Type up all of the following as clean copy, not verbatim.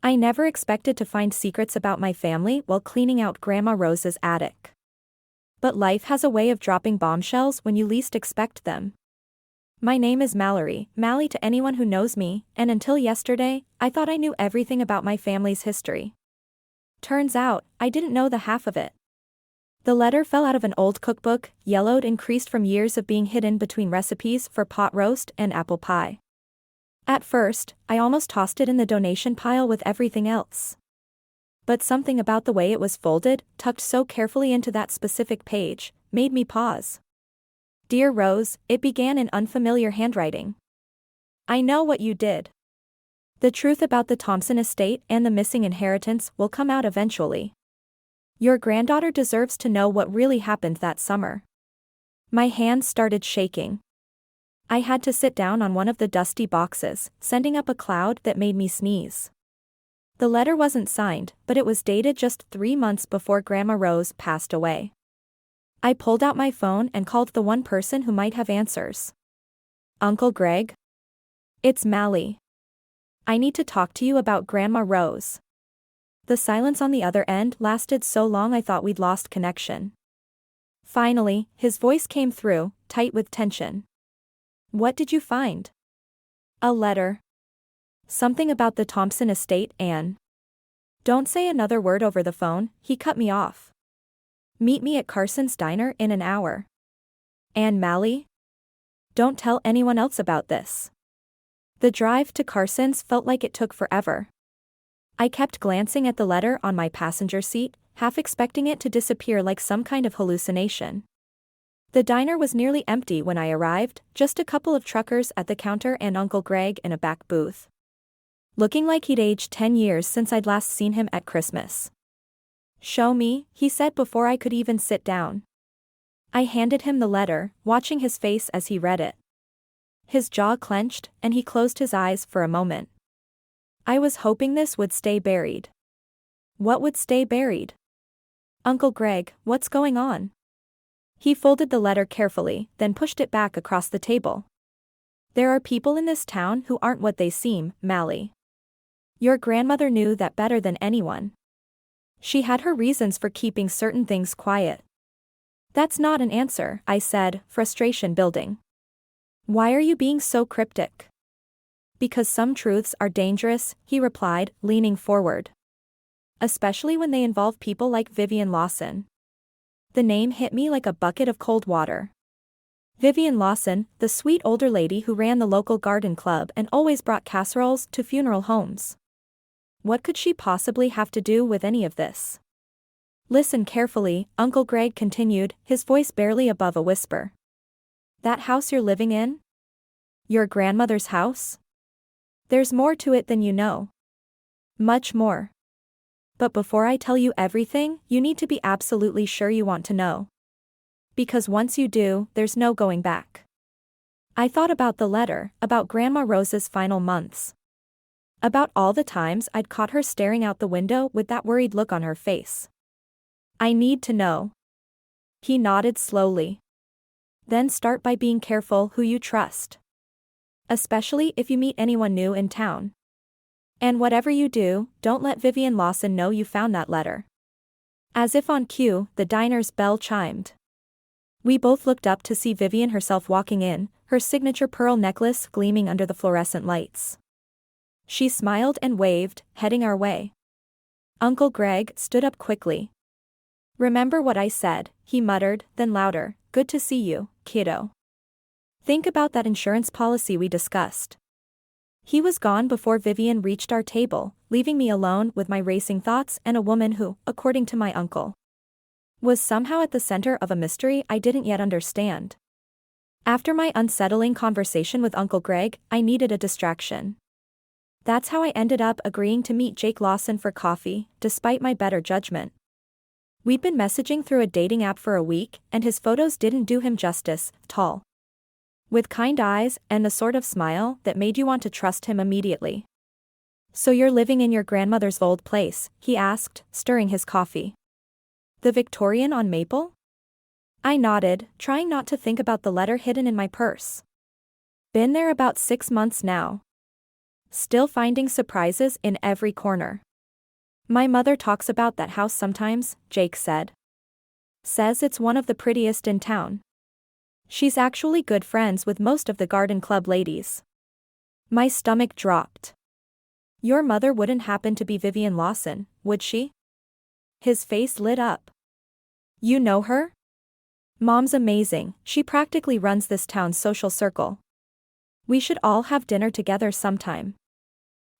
I never expected to find secrets about my family while cleaning out Grandma Rose's attic. But life has a way of dropping bombshells when you least expect them. My name is Mallory, Mally to anyone who knows me, and until yesterday, I thought I knew everything about my family's history. Turns out, I didn't know the half of it. The letter fell out of an old cookbook, yellowed and creased from years of being hidden between recipes for pot roast and apple pie. At first, I almost tossed it in the donation pile with everything else. But something about the way it was folded, tucked so carefully into that specific page, made me pause. Dear Rose, it began in unfamiliar handwriting. I know what you did. The truth about the Thompson estate and the missing inheritance will come out eventually. Your granddaughter deserves to know what really happened that summer. My hands started shaking. I had to sit down on one of the dusty boxes, sending up a cloud that made me sneeze. The letter wasn't signed, but it was dated just 3 months before Grandma Rose passed away. I pulled out my phone and called the one person who might have answers. Uncle Greg? It's Mally. I need to talk to you about Grandma Rose. The silence on the other end lasted so long I thought we'd lost connection. Finally, his voice came through, tight with tension. What did you find? A letter. Something about the Thompson estate, Anne. Don't say another word over the phone, he cut me off. Meet me at Carson's diner in an hour. Anne Mally? Don't tell anyone else about this. The drive to Carson's felt like it took forever. I kept glancing at the letter on my passenger seat, half expecting it to disappear like some kind of hallucination. The diner was nearly empty when I arrived, just a couple of truckers at the counter and Uncle Greg in a back booth. Looking like he'd aged 10 years since I'd last seen him at Christmas. Show me, he said before I could even sit down. I handed him the letter, watching his face as he read it. His jaw clenched, and he closed his eyes for a moment. I was hoping this would stay buried. What would stay buried? Uncle Greg, what's going on? He folded the letter carefully, then pushed it back across the table. There are people in this town who aren't what they seem, Mally. Your grandmother knew that better than anyone. She had her reasons for keeping certain things quiet. That's not an answer, I said, frustration building. Why are you being so cryptic? Because some truths are dangerous, he replied, leaning forward. Especially when they involve people like Vivian Lawson. The name hit me like a bucket of cold water. Vivian Lawson, the sweet older lady who ran the local garden club and always brought casseroles to funeral homes. What could she possibly have to do with any of this? Listen carefully, Uncle Greg continued, his voice barely above a whisper. That house you're living in? Your grandmother's house? There's more to it than you know. Much more. But before I tell you everything, you need to be absolutely sure you want to know. Because once you do, there's no going back. I thought about the letter, about Grandma Rose's final months. About all the times I'd caught her staring out the window with that worried look on her face. I need to know. He nodded slowly. Then start by being careful who you trust. Especially if you meet anyone new in town. And whatever you do, don't let Vivian Lawson know you found that letter. As if on cue, the diner's bell chimed. We both looked up to see Vivian herself walking in, her signature pearl necklace gleaming under the fluorescent lights. She smiled and waved, heading our way. Uncle Greg stood up quickly. Remember what I said, he muttered, then louder, good to see you, kiddo. Think about that insurance policy we discussed. He was gone before Vivian reached our table, leaving me alone with my racing thoughts and a woman who, according to my uncle, was somehow at the center of a mystery I didn't yet understand. After my unsettling conversation with Uncle Greg, I needed a distraction. That's how I ended up agreeing to meet Jake Lawson for coffee, despite my better judgment. We'd been messaging through a dating app for a week, and his photos didn't do him justice, tall, with kind eyes and the sort of smile that made you want to trust him immediately. So you're living in your grandmother's old place, he asked, stirring his coffee. The Victorian on Maple? I nodded, trying not to think about the letter hidden in my purse. Been there about 6 months now. Still finding surprises in every corner. My mother talks about that house sometimes, Jake said. Says it's one of the prettiest in town. She's actually good friends with most of the garden club ladies. My stomach dropped. Your mother wouldn't happen to be Vivian Lawson, would she? His face lit up. You know her? Mom's amazing, she practically runs this town's social circle. We should all have dinner together sometime.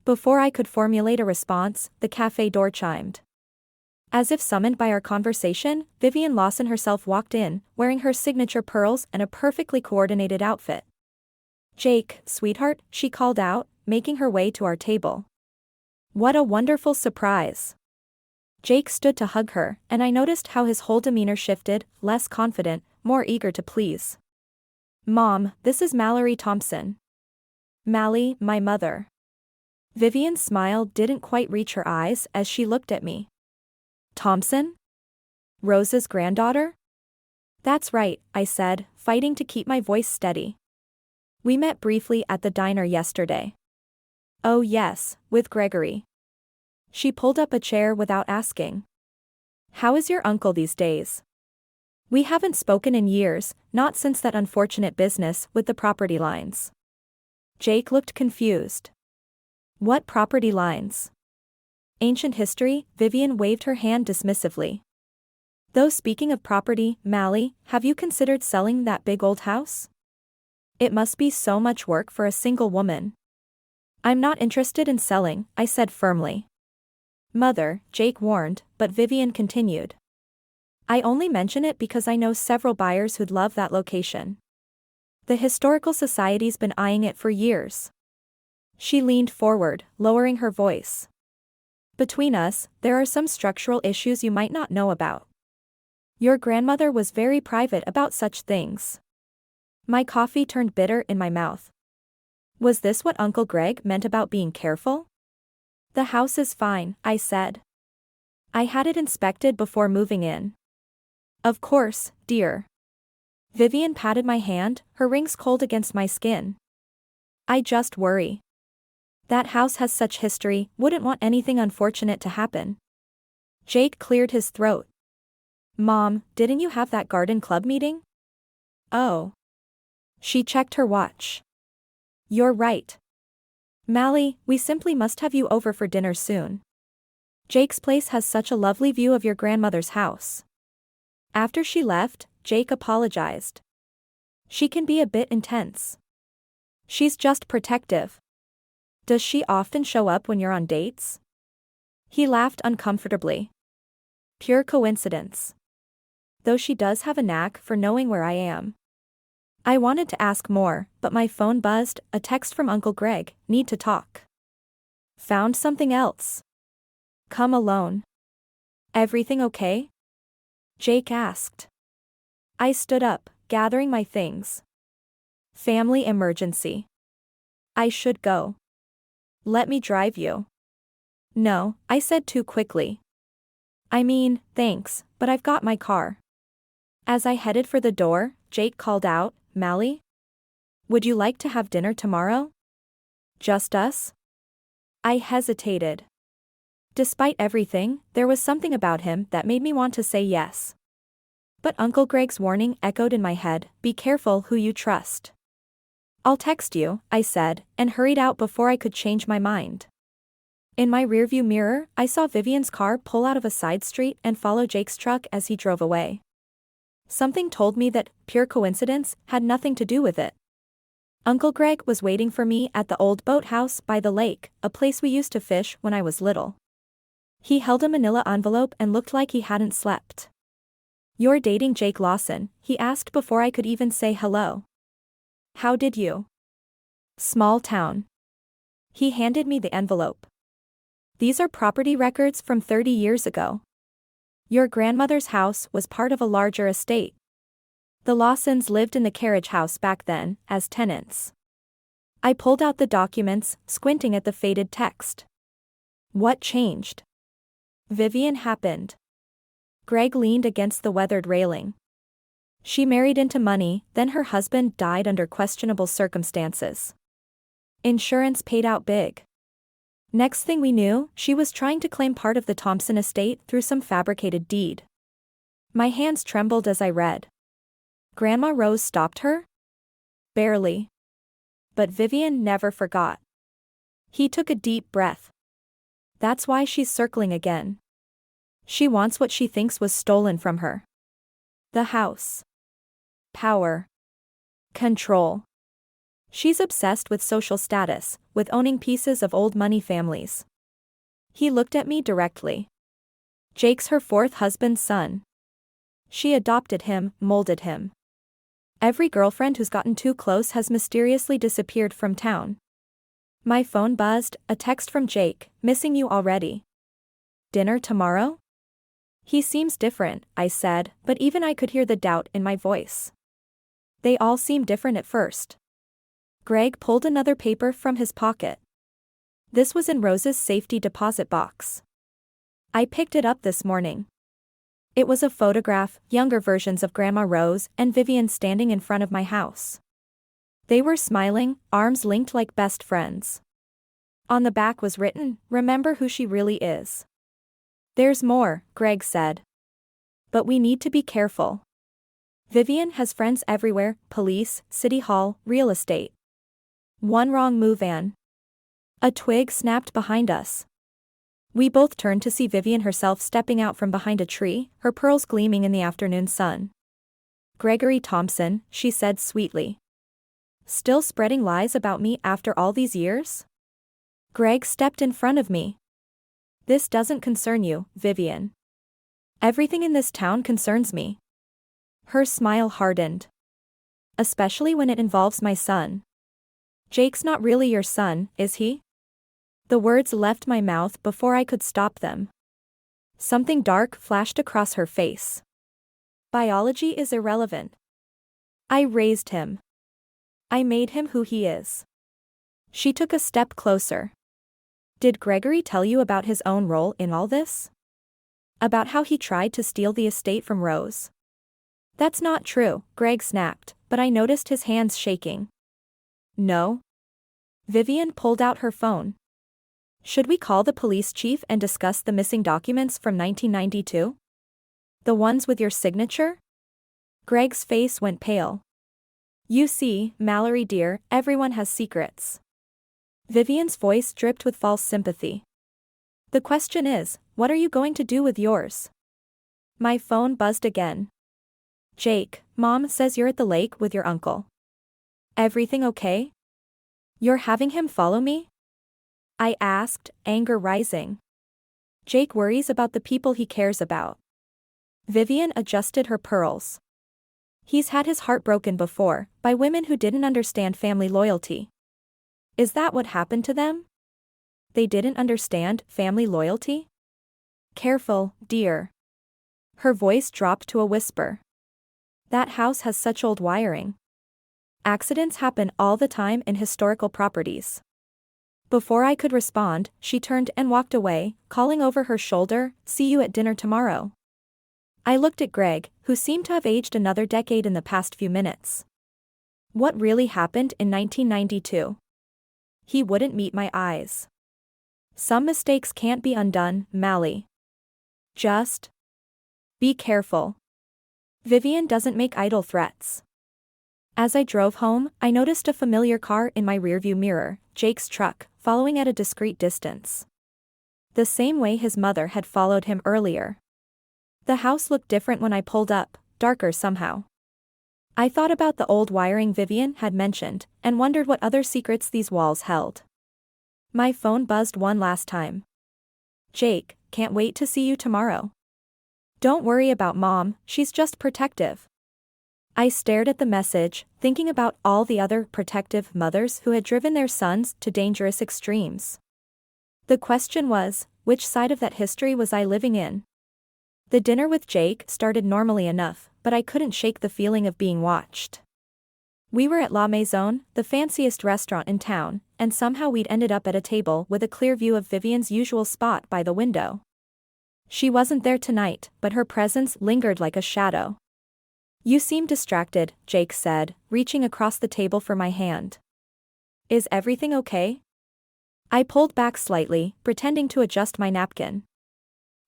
Before I could formulate a response, the cafe door chimed. As if summoned by our conversation, Vivian Lawson herself walked in, wearing her signature pearls and a perfectly coordinated outfit. Jake, sweetheart, she called out, making her way to our table. What a wonderful surprise. Jake stood to hug her, and I noticed how his whole demeanor shifted, less confident, more eager to please. Mom, this is Mallory Thompson. Mally, my mother. Vivian's smile didn't quite reach her eyes as she looked at me. Thompson? Rose's granddaughter? That's right, I said, fighting to keep my voice steady. We met briefly at the diner yesterday. Oh yes, with Gregory. She pulled up a chair without asking. How is your uncle these days? We haven't spoken in years, not since that unfortunate business with the property lines. Jake looked confused. What property lines? Ancient history, Vivian waved her hand dismissively. Though speaking of property, Mally, have you considered selling that big old house? It must be so much work for a single woman. I'm not interested in selling, I said firmly. Mother, Jake warned, but Vivian continued. I only mention it because I know several buyers who'd love that location. The Historical Society's been eyeing it for years. She leaned forward, lowering her voice. Between us, there are some structural issues you might not know about. Your grandmother was very private about such things. My coffee turned bitter in my mouth. Was this what Uncle Greg meant about being careful? The house is fine, I said. I had it inspected before moving in. Of course, dear. Vivian patted my hand, her rings cold against my skin. I just worry. That house has such history, wouldn't want anything unfortunate to happen. Jake cleared his throat. Mom, didn't you have that garden club meeting? Oh. She checked her watch. You're right. Mally, we simply must have you over for dinner soon. Jake's place has such a lovely view of your grandmother's house. After she left, Jake apologized. She can be a bit intense. She's just protective. Does she often show up when you're on dates? He laughed uncomfortably. Pure coincidence. Though she does have a knack for knowing where I am. I wanted to ask more, but my phone buzzed, a text from Uncle Greg, need to talk. Found something else. Come alone. Everything okay? Jake asked. I stood up, gathering my things. Family emergency. I should go. Let me drive you. No, I said too quickly. I mean, thanks, but I've got my car. As I headed for the door, Jake called out, Mally? Would you like to have dinner tomorrow? Just us? I hesitated. Despite everything, there was something about him that made me want to say yes. But Uncle Greg's warning echoed in my head, be careful who you trust. I'll text you, I said, and hurried out before I could change my mind. In my rearview mirror, I saw Vivian's car pull out of a side street and follow Jake's truck as he drove away. Something told me that pure coincidence had nothing to do with it. Uncle Greg was waiting for me at the old boathouse by the lake, a place we used to fish when I was little. He held a manila envelope and looked like he hadn't slept. You're dating Jake Lawson, he asked before I could even say hello. How did you? Small town. He handed me the envelope. These are property records from 30 years ago. Your grandmother's house was part of a larger estate. The Lawsons lived in the carriage house back then, as tenants. I pulled out the documents, squinting at the faded text. What changed? Vivian happened. Greg leaned against the weathered railing. She married into money, then her husband died under questionable circumstances. Insurance paid out big. Next thing we knew, she was trying to claim part of the Thompson estate through some fabricated deed. My hands trembled as I read. Grandma Rose stopped her? Barely. But Vivian never forgot. He took a deep breath. That's why she's circling again. She wants what she thinks was stolen from her. The house. Power. Control. She's obsessed with social status, with owning pieces of old money families. He looked at me directly. Jake's her fourth husband's son. She adopted him, molded him. Every girlfriend who's gotten too close has mysteriously disappeared from town. My phone buzzed, a text from Jake, missing you already. Dinner tomorrow? He seems different, I said, but even I could hear the doubt in my voice. They all seem different at first. Greg pulled another paper from his pocket. This was in Rose's safety deposit box. I picked it up this morning. It was a photograph, younger versions of Grandma Rose and Vivian standing in front of my house. They were smiling, arms linked like best friends. On the back was written, "Remember who she really is." There's more, Greg said. But we need to be careful. Vivian has friends everywhere, police, city hall, real estate. One wrong move and a twig snapped behind us. We both turned to see Vivian herself stepping out from behind a tree, her pearls gleaming in the afternoon sun. Gregory Thompson, she said sweetly. Still spreading lies about me after all these years? Greg stepped in front of me. This doesn't concern you, Vivian. Everything in this town concerns me. Her smile hardened. Especially when it involves my son. Jake's not really your son, is he? The words left my mouth before I could stop them. Something dark flashed across her face. Biology is irrelevant. I raised him. I made him who he is. She took a step closer. Did Gregory tell you about his own role in all this? About how he tried to steal the estate from Rose? That's not true, Greg snapped, but I noticed his hands shaking. No. Vivian pulled out her phone. Should we call the police chief and discuss the missing documents from 1992? The ones with your signature? Greg's face went pale. You see, Mallory dear, everyone has secrets. Vivian's voice dripped with false sympathy. The question is, what are you going to do with yours? My phone buzzed again. Jake, Mom says you're at the lake with your uncle. Everything okay? You're having him follow me? I asked, anger rising. Jake worries about the people he cares about. Vivian adjusted her pearls. He's had his heart broken before, by women who didn't understand family loyalty. Is that what happened to them? They didn't understand family loyalty? Careful, dear. Her voice dropped to a whisper. That house has such old wiring. Accidents happen all the time in historical properties. Before I could respond, she turned and walked away, calling over her shoulder, "See you at dinner tomorrow." I looked at Greg, who seemed to have aged another decade in the past few minutes. What really happened in 1992? He wouldn't meet my eyes. Some mistakes can't be undone, Mally. Just be careful. Vivian doesn't make idle threats. As I drove home, I noticed a familiar car in my rearview mirror, Jake's truck, following at a discreet distance. The same way his mother had followed him earlier. The house looked different when I pulled up, darker somehow. I thought about the old wiring Vivian had mentioned, and wondered what other secrets these walls held. My phone buzzed one last time. Jake, can't wait to see you tomorrow. Don't worry about Mom, she's just protective. I stared at the message, thinking about all the other protective mothers who had driven their sons to dangerous extremes. The question was, which side of that history was I living in? The dinner with Jake started normally enough, but I couldn't shake the feeling of being watched. We were at La Maison, the fanciest restaurant in town, and somehow we'd ended up at a table with a clear view of Vivian's usual spot by the window. She wasn't there tonight, but her presence lingered like a shadow. You seem distracted, Jake said, reaching across the table for my hand. Is everything okay? I pulled back slightly, pretending to adjust my napkin.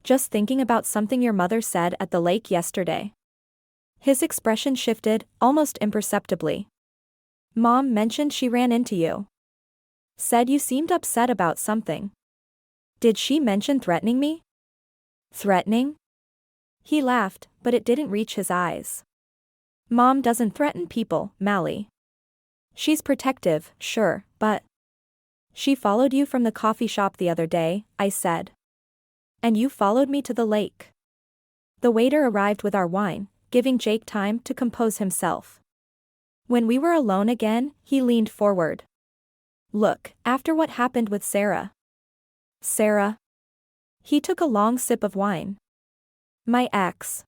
Just thinking about something your mother said at the lake yesterday. His expression shifted, almost imperceptibly. Mom mentioned she ran into you. Said you seemed upset about something. Did she mention threatening me? Threatening? He laughed, but it didn't reach his eyes. Mom doesn't threaten people, Mally. She's protective, sure, but... She followed you from the coffee shop the other day, I said. And you followed me to the lake. The waiter arrived with our wine, giving Jake time to compose himself. When we were alone again, he leaned forward. Look, after what happened with Sarah. Sarah? He took a long sip of wine. My ex.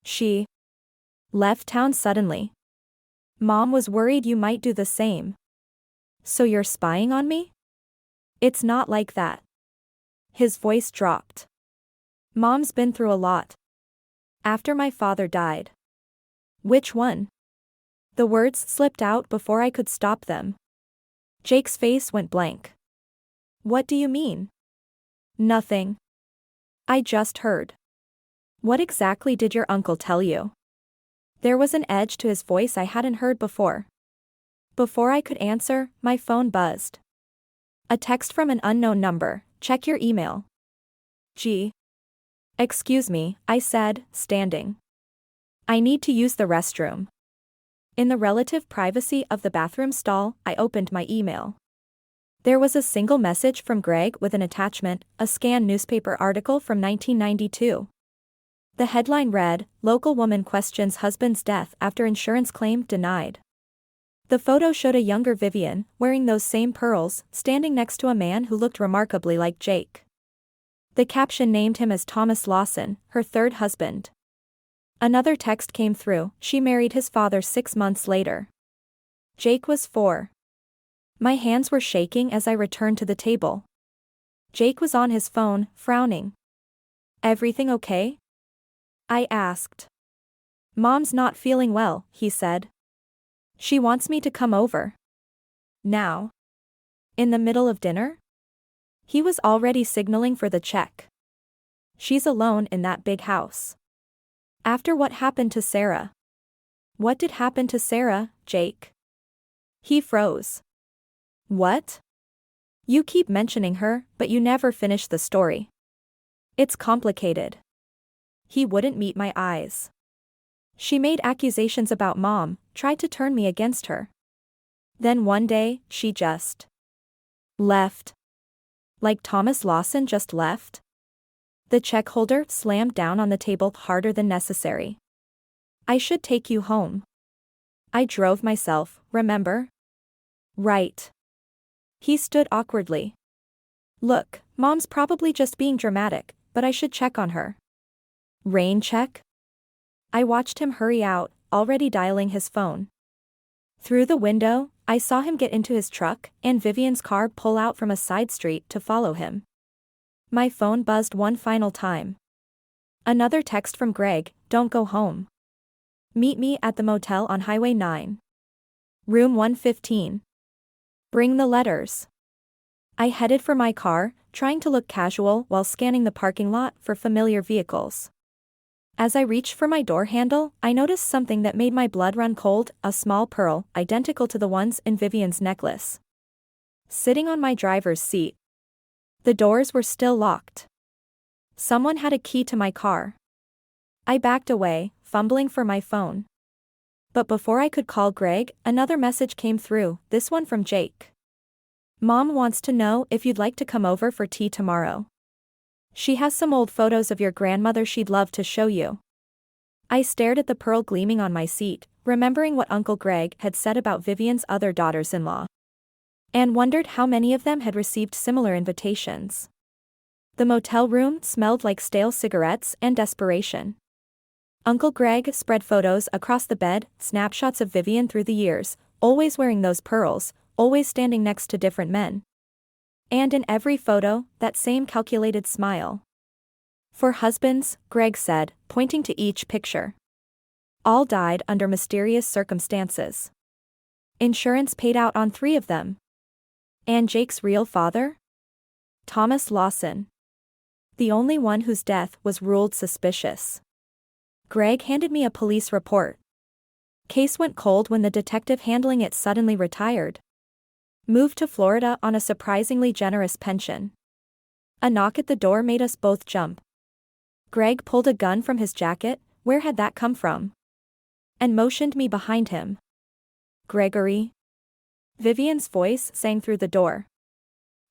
She left town suddenly. Mom was worried you might do the same. So you're spying on me? It's not like that. His voice dropped. Mom's been through a lot. After my father died. Which one? The words slipped out before I could stop them. Jake's face went blank. What do you mean? Nothing. I just heard. What exactly did your uncle tell you? There was an edge to his voice I hadn't heard before. Before I could answer, my phone buzzed. A text from an unknown number. Check your email. Gee. Excuse me, I said, standing. I need to use the restroom. In the relative privacy of the bathroom stall, I opened my email. There was a single message from Greg with an attachment, a scanned newspaper article from 1992. The headline read, Local woman questions husband's death after insurance claim denied. The photo showed a younger Vivian, wearing those same pearls, standing next to a man who looked remarkably like Jake. The caption named him as Thomas Lawson, her third husband. Another text came through, she married his father 6 months later. Jake was 4. My hands were shaking as I returned to the table. Jake was on his phone, frowning. Everything okay? I asked. Mom's not feeling well, he said. She wants me to come over. Now? In the middle of dinner? He was already signaling for the check. She's alone in that big house. After what happened to Sarah? What did happen to Sarah, Jake? He froze. What? You keep mentioning her, but you never finish the story. It's complicated. He wouldn't meet my eyes. She made accusations about Mom, tried to turn me against her. Then one day, she just left. Like Thomas Lawson just left? The check holder slammed down on the table harder than necessary. I should take you home. I drove myself, remember? Right. He stood awkwardly. Look, Mom's probably just being dramatic, but I should check on her. Rain check? I watched him hurry out, already dialing his phone. Through the window, I saw him get into his truck and Vivian's car pull out from a side street to follow him. My phone buzzed one final time. Another text from Greg, don't go home. Meet me at the motel on Highway 9. Room 115. Bring the letters. I headed for my car, trying to look casual while scanning the parking lot for familiar vehicles. As I reached for my door handle, I noticed something that made my blood run cold, a small pearl, identical to the ones in Vivian's necklace. Sitting on my driver's seat. The doors were still locked. Someone had a key to my car. I backed away, fumbling for my phone. But before I could call Greg, another message came through, this one from Jake. Mom wants to know if you'd like to come over for tea tomorrow. She has some old photos of your grandmother she'd love to show you. I stared at the pearl gleaming on my seat, remembering what Uncle Greg had said about Vivian's other daughters-in-law. And wondered how many of them had received similar invitations. The motel room smelled like stale cigarettes and desperation. Uncle Greg spread photos across the bed, snapshots of Vivian through the years, always wearing those pearls, always standing next to different men. And in every photo, that same calculated smile. For husbands, Greg said, pointing to each picture. All died under mysterious circumstances. Insurance paid out on 3 of them. And Jake's real father? Thomas Lawson. The only one whose death was ruled suspicious. Greg handed me a police report. Case went cold when the detective handling it suddenly retired. Moved to Florida on a surprisingly generous pension. A knock at the door made us both jump. Greg pulled a gun from his jacket, where had that come from? And motioned me behind him. Gregory? Vivian's voice sang through the door.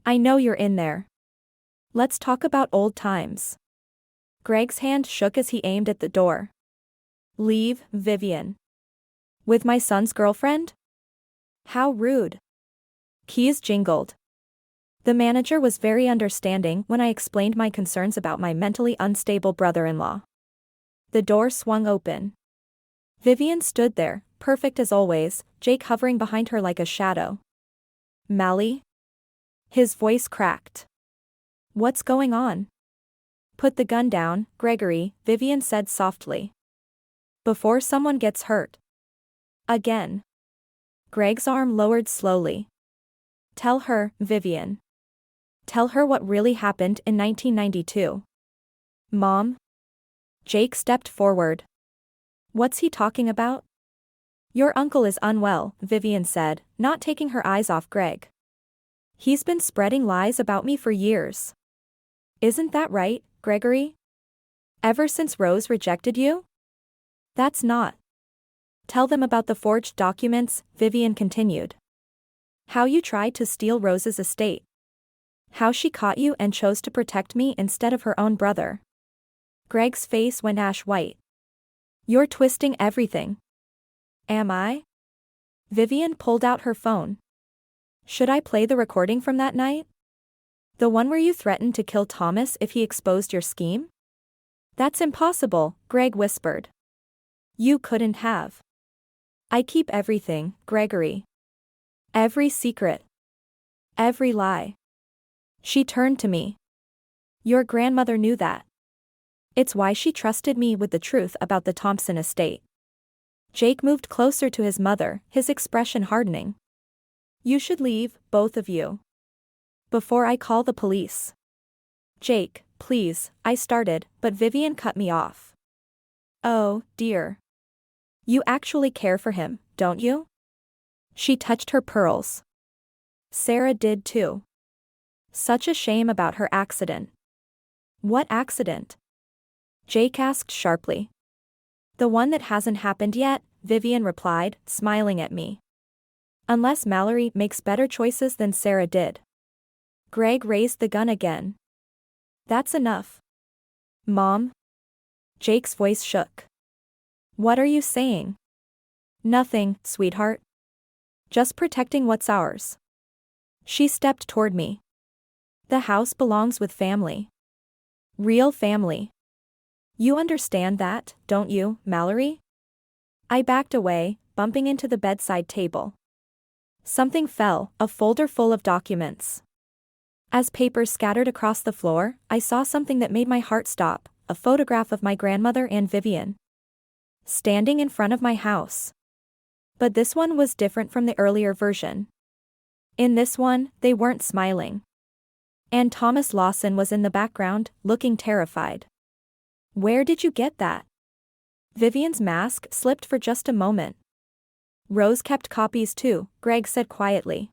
I know you're in there. Let's talk about old times. Greg's hand shook as he aimed at the door. Leave, Vivian. With my son's girlfriend? How rude. Keys jingled. The manager was very understanding when I explained my concerns about my mentally unstable brother-in-law. The door swung open. Vivian stood there, perfect as always, Jake hovering behind her like a shadow. Mally? His voice cracked. What's going on? Put the gun down, Gregory, Vivian said softly. Before someone gets hurt. Again. Greg's arm lowered slowly. Tell her, Vivian. Tell her what really happened in 1992. Mom? Jake stepped forward. What's he talking about? Your uncle is unwell, Vivian said, not taking her eyes off Greg. He's been spreading lies about me for years. Isn't that right, Gregory? Ever since Rose rejected you? That's not. Tell them about the forged documents, Vivian continued. How you tried to steal Rose's estate. How she caught you and chose to protect me instead of her own brother. Greg's face went ash white. You're twisting everything. Am I? Vivian pulled out her phone. Should I play the recording from that night? The one where you threatened to kill Thomas if he exposed your scheme? That's impossible, Greg whispered. You couldn't have. I keep everything, Gregory. Every secret. Every lie. She turned to me. Your grandmother knew that. It's why she trusted me with the truth about the Thompson estate. Jake moved closer to his mother, his expression hardening. You should leave, both of you. Before I call the police. Jake, please, I started, but Vivian cut me off. Oh, dear. You actually care for him, don't you? She touched her pearls. Sarah did too. Such a shame about her accident. What accident? Jake asked sharply. The one that hasn't happened yet, Vivian replied, smiling at me. Unless Mallory makes better choices than Sarah did. Greg raised the gun again. That's enough. Mom? Jake's voice shook. What are you saying? Nothing, sweetheart. Just protecting what's ours. She stepped toward me. The house belongs with family. Real family. You understand that, don't you, Mallory? I backed away, bumping into the bedside table. Something fell, a folder full of documents. As papers scattered across the floor, I saw something that made my heart stop, a photograph of my grandmother and Vivian. Standing in front of my house. But this one was different from the earlier version. In this one, they weren't smiling. And Thomas Lawson was in the background, looking terrified. Where did you get that? Vivian's mask slipped for just a moment. Rose kept copies too, Greg said quietly.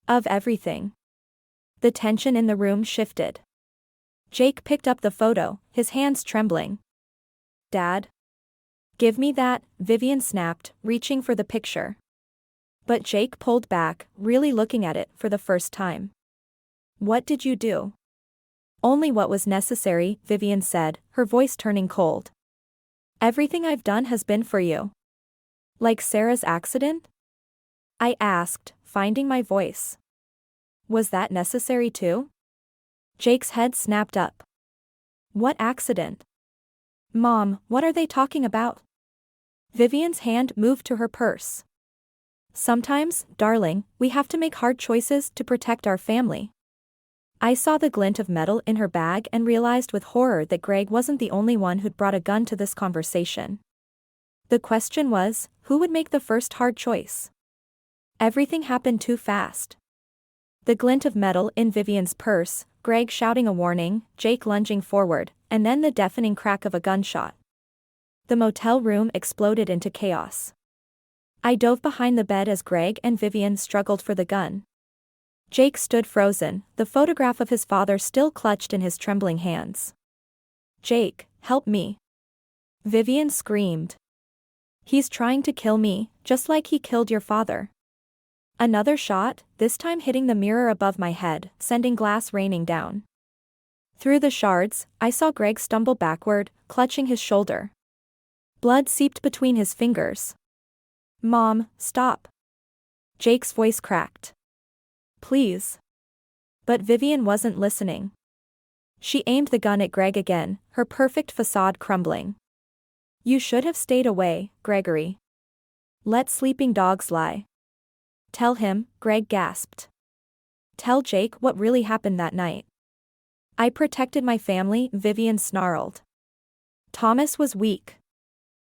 Of everything. The tension in the room shifted. Jake picked up the photo, his hands trembling. Dad? Give me that, Vivian snapped, reaching for the picture. But Jake pulled back, really looking at it for the first time. What did you do? Only what was necessary, Vivian said, her voice turning cold. Everything I've done has been for you. Like Sarah's accident? I asked, finding my voice. Was that necessary too? Jake's head snapped up. What accident? Mom, what are they talking about? Vivian's hand moved to her purse. Sometimes, darling, we have to make hard choices to protect our family. I saw the glint of metal in her bag and realized with horror that Greg wasn't the only one who'd brought a gun to this conversation. The question was, who would make the first hard choice? Everything happened too fast. The glint of metal in Vivian's purse, Greg shouting a warning, Jake lunging forward, and then the deafening crack of a gunshot. The motel room exploded into chaos. I dove behind the bed as Greg and Vivian struggled for the gun. Jake stood frozen, the photograph of his father still clutched in his trembling hands. "Jake, help me!" Vivian screamed. "He's trying to kill me, just like he killed your father." Another shot, this time hitting the mirror above my head, sending glass raining down. Through the shards, I saw Greg stumble backward, clutching his shoulder. Blood seeped between his fingers. "Mom, stop!" Jake's voice cracked. "Please." But Vivian wasn't listening. She aimed the gun at Greg again, her perfect facade crumbling. "You should have stayed away, Gregory. Let sleeping dogs lie." "Tell him," Greg gasped. "Tell Jake what really happened that night." "I protected my family," Vivian snarled. "Thomas was weak.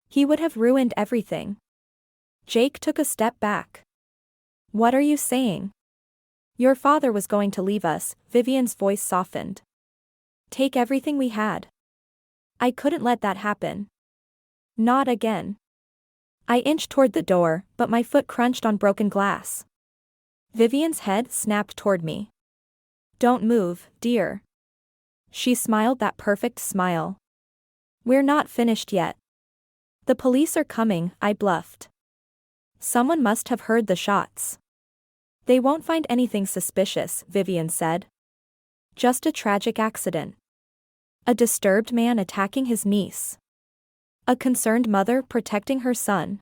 He would have ruined everything." Jake took a step back. "What are you saying?" "Your father was going to leave us," Vivian's voice softened. "Take everything we had. I couldn't let that happen. Not again." I inched toward the door, but my foot crunched on broken glass. Vivian's head snapped toward me. "Don't move, dear." She smiled that perfect smile. "We're not finished yet." "The police are coming," I bluffed. "Someone must have heard the shots." "They won't find anything suspicious," Vivian said. "Just a tragic accident. A disturbed man attacking his niece. A concerned mother protecting her son."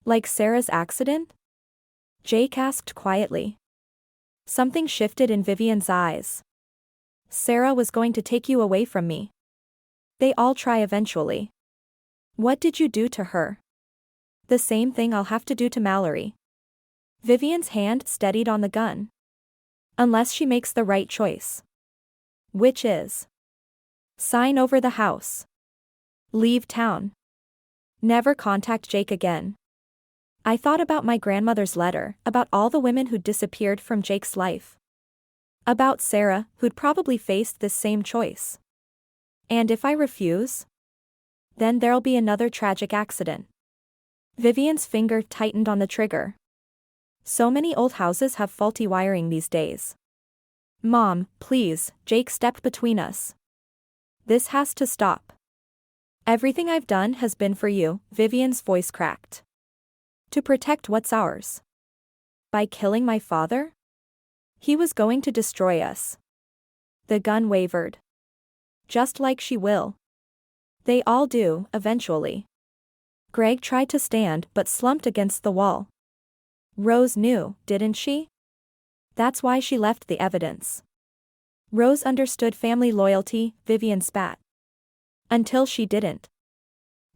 "Like Sarah's accident?" Jake asked quietly. Something shifted in Vivian's eyes. "Sarah was going to take you away from me. They all try eventually." "What did you do to her?" "The same thing I'll have to do to Mallory." Vivian's hand steadied on the gun. "Unless she makes the right choice." "Which is?" "Sign over the house. Leave town. Never contact Jake again." I thought about my grandmother's letter, about all the women who'd disappeared from Jake's life. About Sarah, who'd probably faced this same choice. And if I refuse? Then there'll be another tragic accident. Vivian's finger tightened on the trigger. So many old houses have faulty wiring these days. "Mom, please," Jake stepped between us. "This has to stop." "Everything I've done has been for you," Vivian's voice cracked. "To protect what's ours." "By killing my father?" "He was going to destroy us." The gun wavered. "Just like she will." "They all do, eventually." Greg tried to stand but slumped against the wall. "Rose knew, didn't she? That's why she left the evidence." "Rose understood family loyalty," Vivian spat. "Until she didn't."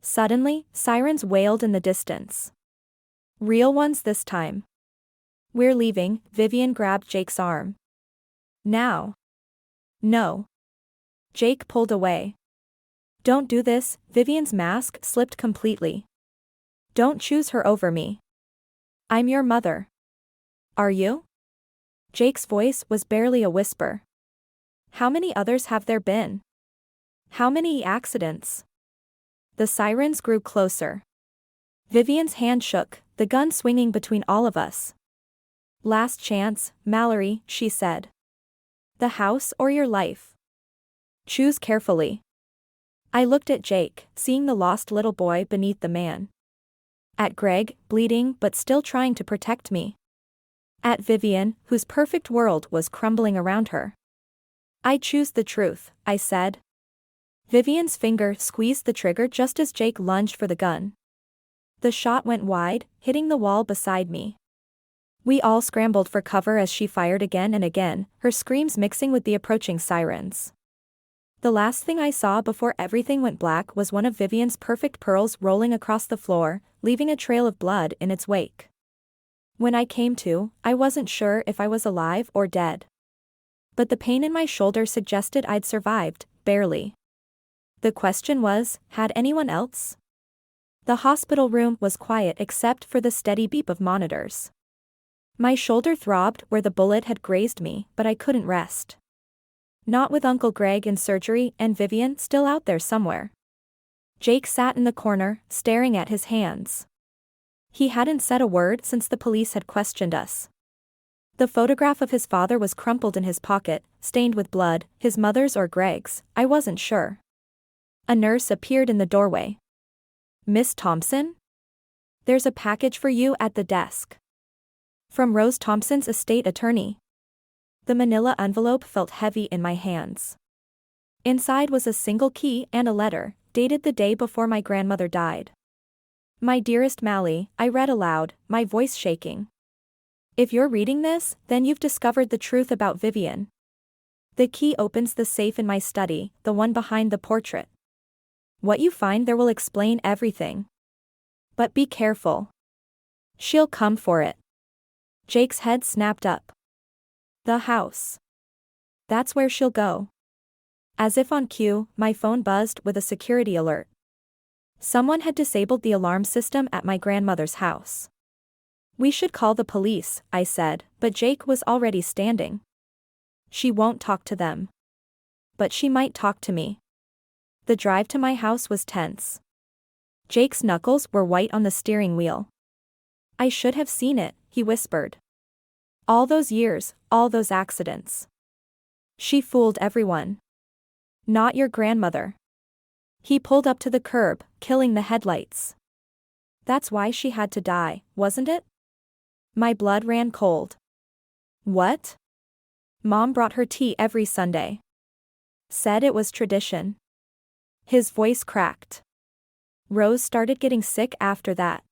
Suddenly, sirens wailed in the distance. Real ones this time. "We're leaving," Vivian grabbed Jake's arm. "Now." "No." Jake pulled away. "Don't do this," Vivian's mask slipped completely. "Don't choose her over me. I'm your mother." "Are you?" Jake's voice was barely a whisper. "How many others have there been? How many accidents?" The sirens grew closer. Vivian's hand shook, the gun swinging between all of us. "Last chance, Mallory," she said. "The house or your life? Choose carefully." I looked at Jake, seeing the lost little boy beneath the man. At Greg, bleeding but still trying to protect me. At Vivian, whose perfect world was crumbling around her. "I choose the truth," I said. Vivian's finger squeezed the trigger just as Jake lunged for the gun. The shot went wide, hitting the wall beside me. We all scrambled for cover as she fired again and again, her screams mixing with the approaching sirens. The last thing I saw before everything went black was one of Vivian's perfect pearls rolling across the floor, leaving a trail of blood in its wake. When I came to, I wasn't sure if I was alive or dead. But the pain in my shoulder suggested I'd survived, barely. The question was, had anyone else? The hospital room was quiet except for the steady beep of monitors. My shoulder throbbed where the bullet had grazed me, but I couldn't rest. Not with Uncle Greg in surgery and Vivian still out there somewhere. Jake sat in the corner, staring at his hands. He hadn't said a word since the police had questioned us. The photograph of his father was crumpled in his pocket, stained with blood, his mother's or Greg's, I wasn't sure. A nurse appeared in the doorway. "Miss Thompson? There's a package for you at the desk. From Rose Thompson's estate attorney." The manila envelope felt heavy in my hands. Inside was a single key and a letter, dated the day before my grandmother died. "My dearest Mally," I read aloud, my voice shaking. "If you're reading this, then you've discovered the truth about Vivian. The key opens the safe in my study, the one behind the portrait. What you find there will explain everything. But be careful. She'll come for it." Jake's head snapped up. "The house. That's where she'll go." As if on cue, my phone buzzed with a security alert. Someone had disabled the alarm system at my grandmother's house. "We should call the police," I said, but Jake was already standing. "She won't talk to them. But she might talk to me." The drive to my house was tense. Jake's knuckles were white on the steering wheel. "I should have seen it," he whispered. "All those years, all those accidents. She fooled everyone. Not your grandmother." He pulled up to the curb, killing the headlights. "That's why she had to die, wasn't it?" My blood ran cold. "What?" "Mom brought her tea every Sunday. Said it was tradition." His voice cracked. "Rose started getting sick after that.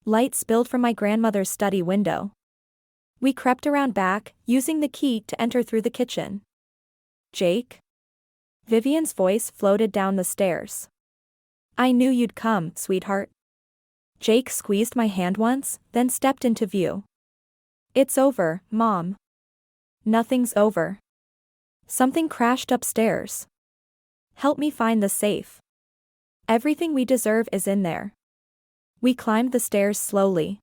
Light spilled from my grandmother's study window. We crept around back, using the key to enter through the kitchen." "Jake?" Vivian's voice floated down the stairs. "I knew you'd come, sweetheart." Jake squeezed my hand once, then stepped into view. "It's over, Mom." "Nothing's over. Something crashed upstairs. Help me find the safe. Everything we deserve is in there." We climbed the stairs slowly.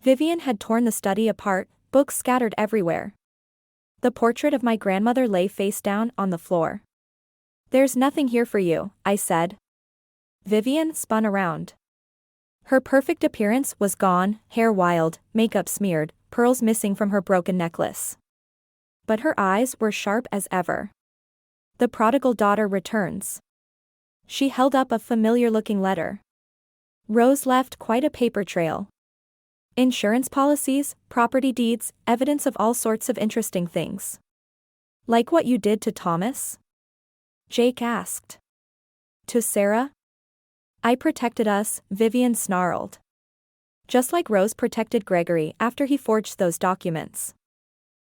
Vivian had torn the study apart, books scattered everywhere. The portrait of my grandmother lay face down on the floor. "There's nothing here for you," I said. Vivian spun around. Her perfect appearance was gone, hair wild, makeup smeared, pearls missing from her broken necklace. But her eyes were sharp as ever. "The prodigal daughter returns." She held up a familiar-looking letter. Rose left quite a paper trail. Insurance policies, property deeds, evidence of all sorts of interesting things. "Like what you did to Thomas?" Jake asked. "To Sarah?" "I protected us," Vivian snarled. "Just like Rose protected Gregory after he forged those documents.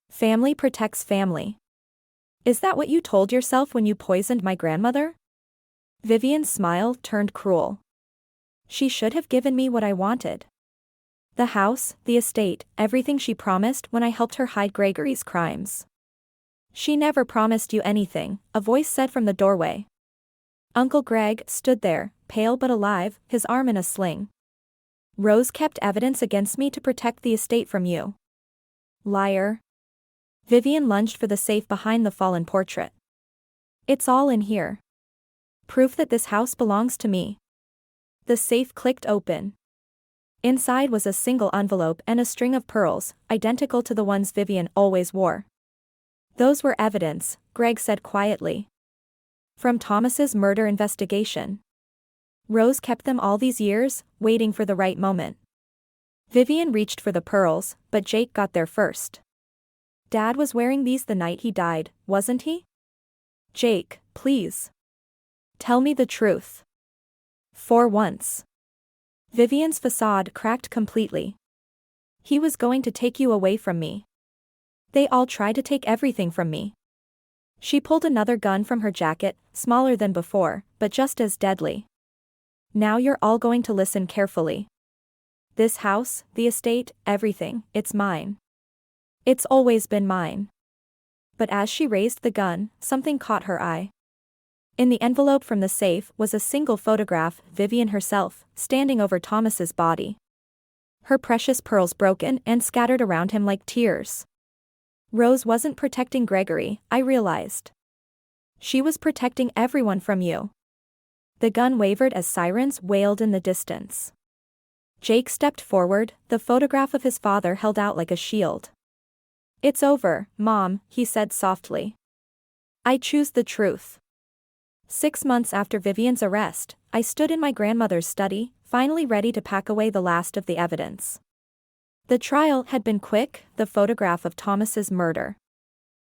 Family protects family. Is that what you told yourself when you poisoned my grandmother?" Vivian's smile turned cruel. "She should have given me what I wanted. The house, the estate, everything she promised when I helped her hide Gregory's crimes." "She never promised you anything," a voice said from the doorway. Uncle Greg stood there, pale but alive, his arm in a sling. "Rose kept evidence against me to protect the estate from you." "Liar." Vivian lunged for the safe behind the fallen portrait. "It's all in here. Proof that this house belongs to me." The safe clicked open. Inside was a single envelope and a string of pearls, identical to the ones Vivian always wore. "Those were evidence," Greg said quietly. "From Thomas's murder investigation. Rose kept them all these years, waiting for the right moment." Vivian reached for the pearls, but Jake got there first. "Dad was wearing these the night he died, wasn't he?" "Jake, please. Tell me the truth. For once." Vivian's facade cracked completely. "He was going to take you away from me. They all tried to take everything from me." She pulled another gun from her jacket, smaller than before, but just as deadly. "Now you're all going to listen carefully. This house, the estate, everything, it's mine. It's always been mine." But as she raised the gun, something caught her eye. In the envelope from the safe was a single photograph, Vivian herself, standing over Thomas's body. her precious pearls broken and scattered around him like tears. Rose wasn't protecting Gregory, I realized. She was protecting everyone from you. The gun wavered as sirens wailed in the distance. Jake stepped forward, the photograph of his father held out like a shield. "It's over, Mom," he said softly. "I choose the truth." 6 months after Vivian's arrest, I stood in my grandmother's study, finally ready to pack away the last of the evidence. The trial had been quick, the photograph of Thomas's murder,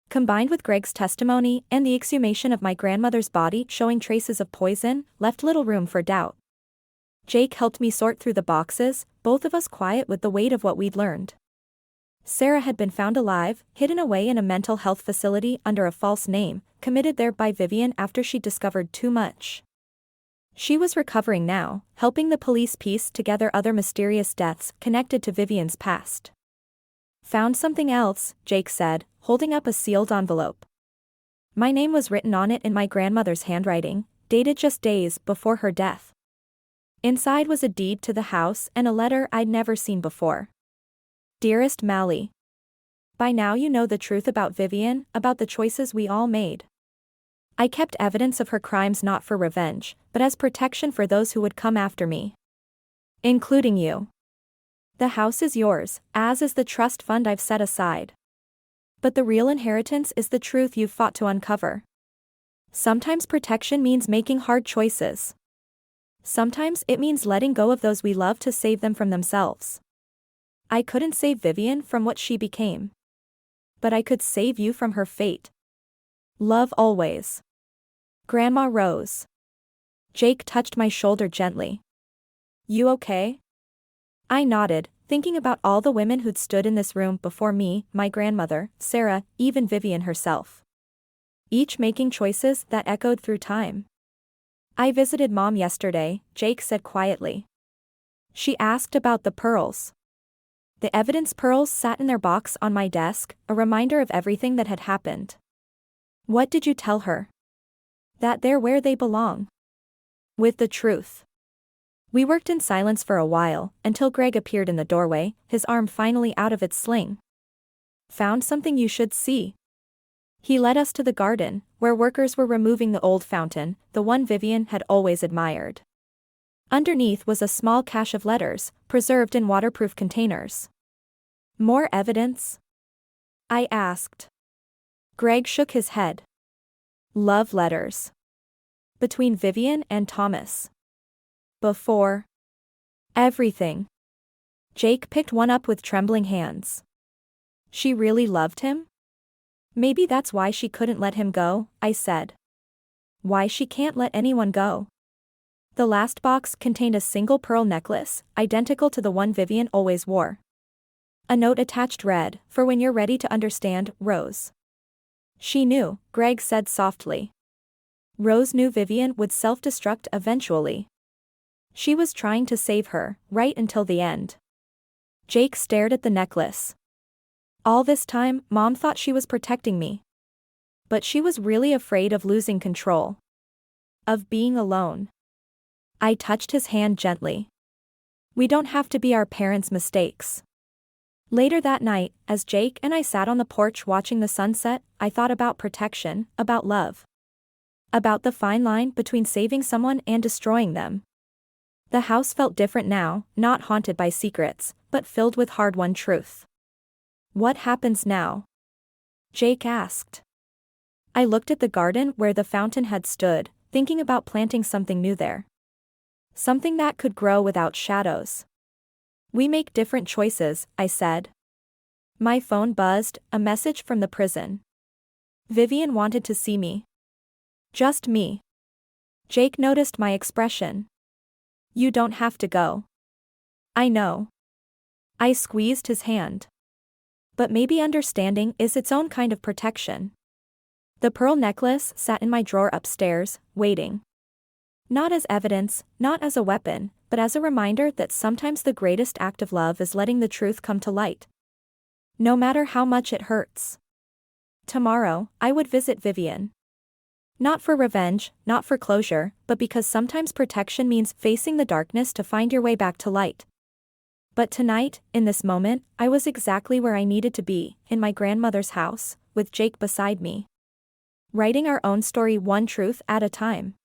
combined with Greg's testimony and the exhumation of my grandmother's body showing traces of poison, left little room for doubt. Jake helped me sort through the boxes, both of us quiet with the weight of what we'd learned. Sarah had been found alive, hidden away in a mental health facility under a false name, committed there by Vivian after she discovered too much. She was recovering now, helping the police piece together other mysterious deaths connected to Vivian's past. "Found something else," Jake said, holding up a sealed envelope. My name was written on it in my grandmother's handwriting, dated just days before her death. Inside was a deed to the house and a letter I'd never seen before. "Dearest Mally. By now you know the truth about Vivian, about the choices we all made. I kept evidence of her crimes not for revenge, but as protection for those who would come after me. Including you. The house is yours, as is the trust fund I've set aside. But the real inheritance is the truth you've fought to uncover. Sometimes protection means making hard choices. Sometimes it means letting go of those we love to save them from themselves. I couldn't save Vivian from what she became. But I could save you from her fate. Love always. Grandma Rose." Jake touched my shoulder gently. "You okay?" I nodded, thinking about all the women who'd stood in this room before me, my grandmother, Sarah, even Vivian herself. Each making choices that echoed through time. "I visited Mom yesterday," Jake said quietly. "She asked about the pearls. The evidence pearls sat in their box on my desk, a reminder of everything that had happened." "What did you tell her?" "That they're where they belong. With the truth." We worked in silence for a while, until Greg appeared in the doorway, his arm finally out of its sling. "Found something you should see." He led us to the garden, where workers were removing the old fountain, the one Vivian had always admired. Underneath was a small cache of letters, preserved in waterproof containers. "More evidence?" I asked. Greg shook his head. "Love letters. Between Vivian and Thomas. Before everything." Jake picked one up with trembling hands. "She really loved him?" "Maybe that's why she couldn't let him go," I said. "Why she can't let anyone go." The last box contained a single pearl necklace, identical to the one Vivian always wore. A note attached read, "For when you're ready to understand, Rose." "She knew," Greg said softly. "Rose knew Vivian would self-destruct eventually. She was trying to save her, right until the end." Jake stared at the necklace. "All this time, Mom thought she was protecting me. But she was really afraid of losing control. Of being alone." I touched his hand gently. "We don't have to be our parents' mistakes." Later that night, as Jake and I sat on the porch watching the sunset, I thought about protection, about love. About the fine line between saving someone and destroying them. The house felt different now, not haunted by secrets, but filled with hard-won truth. "What happens now?" Jake asked. I looked at the garden where the fountain had stood, thinking about planting something new there. Something that could grow without shadows. "We make different choices," I said. My phone buzzed, a message from the prison. Vivian wanted to see me. Just me. Jake noticed my expression. "You don't have to go." "I know." I squeezed his hand. "But maybe understanding is its own kind of protection." The pearl necklace sat in my drawer upstairs, waiting. Not as evidence, not as a weapon, but as a reminder that sometimes the greatest act of love is letting the truth come to light. No matter how much it hurts. Tomorrow, I would visit Vivian. Not for revenge, not for closure, but because sometimes protection means facing the darkness to find your way back to light. But tonight, in this moment, I was exactly where I needed to be, in my grandmother's house, with Jake beside me. Writing our own story one truth at a time.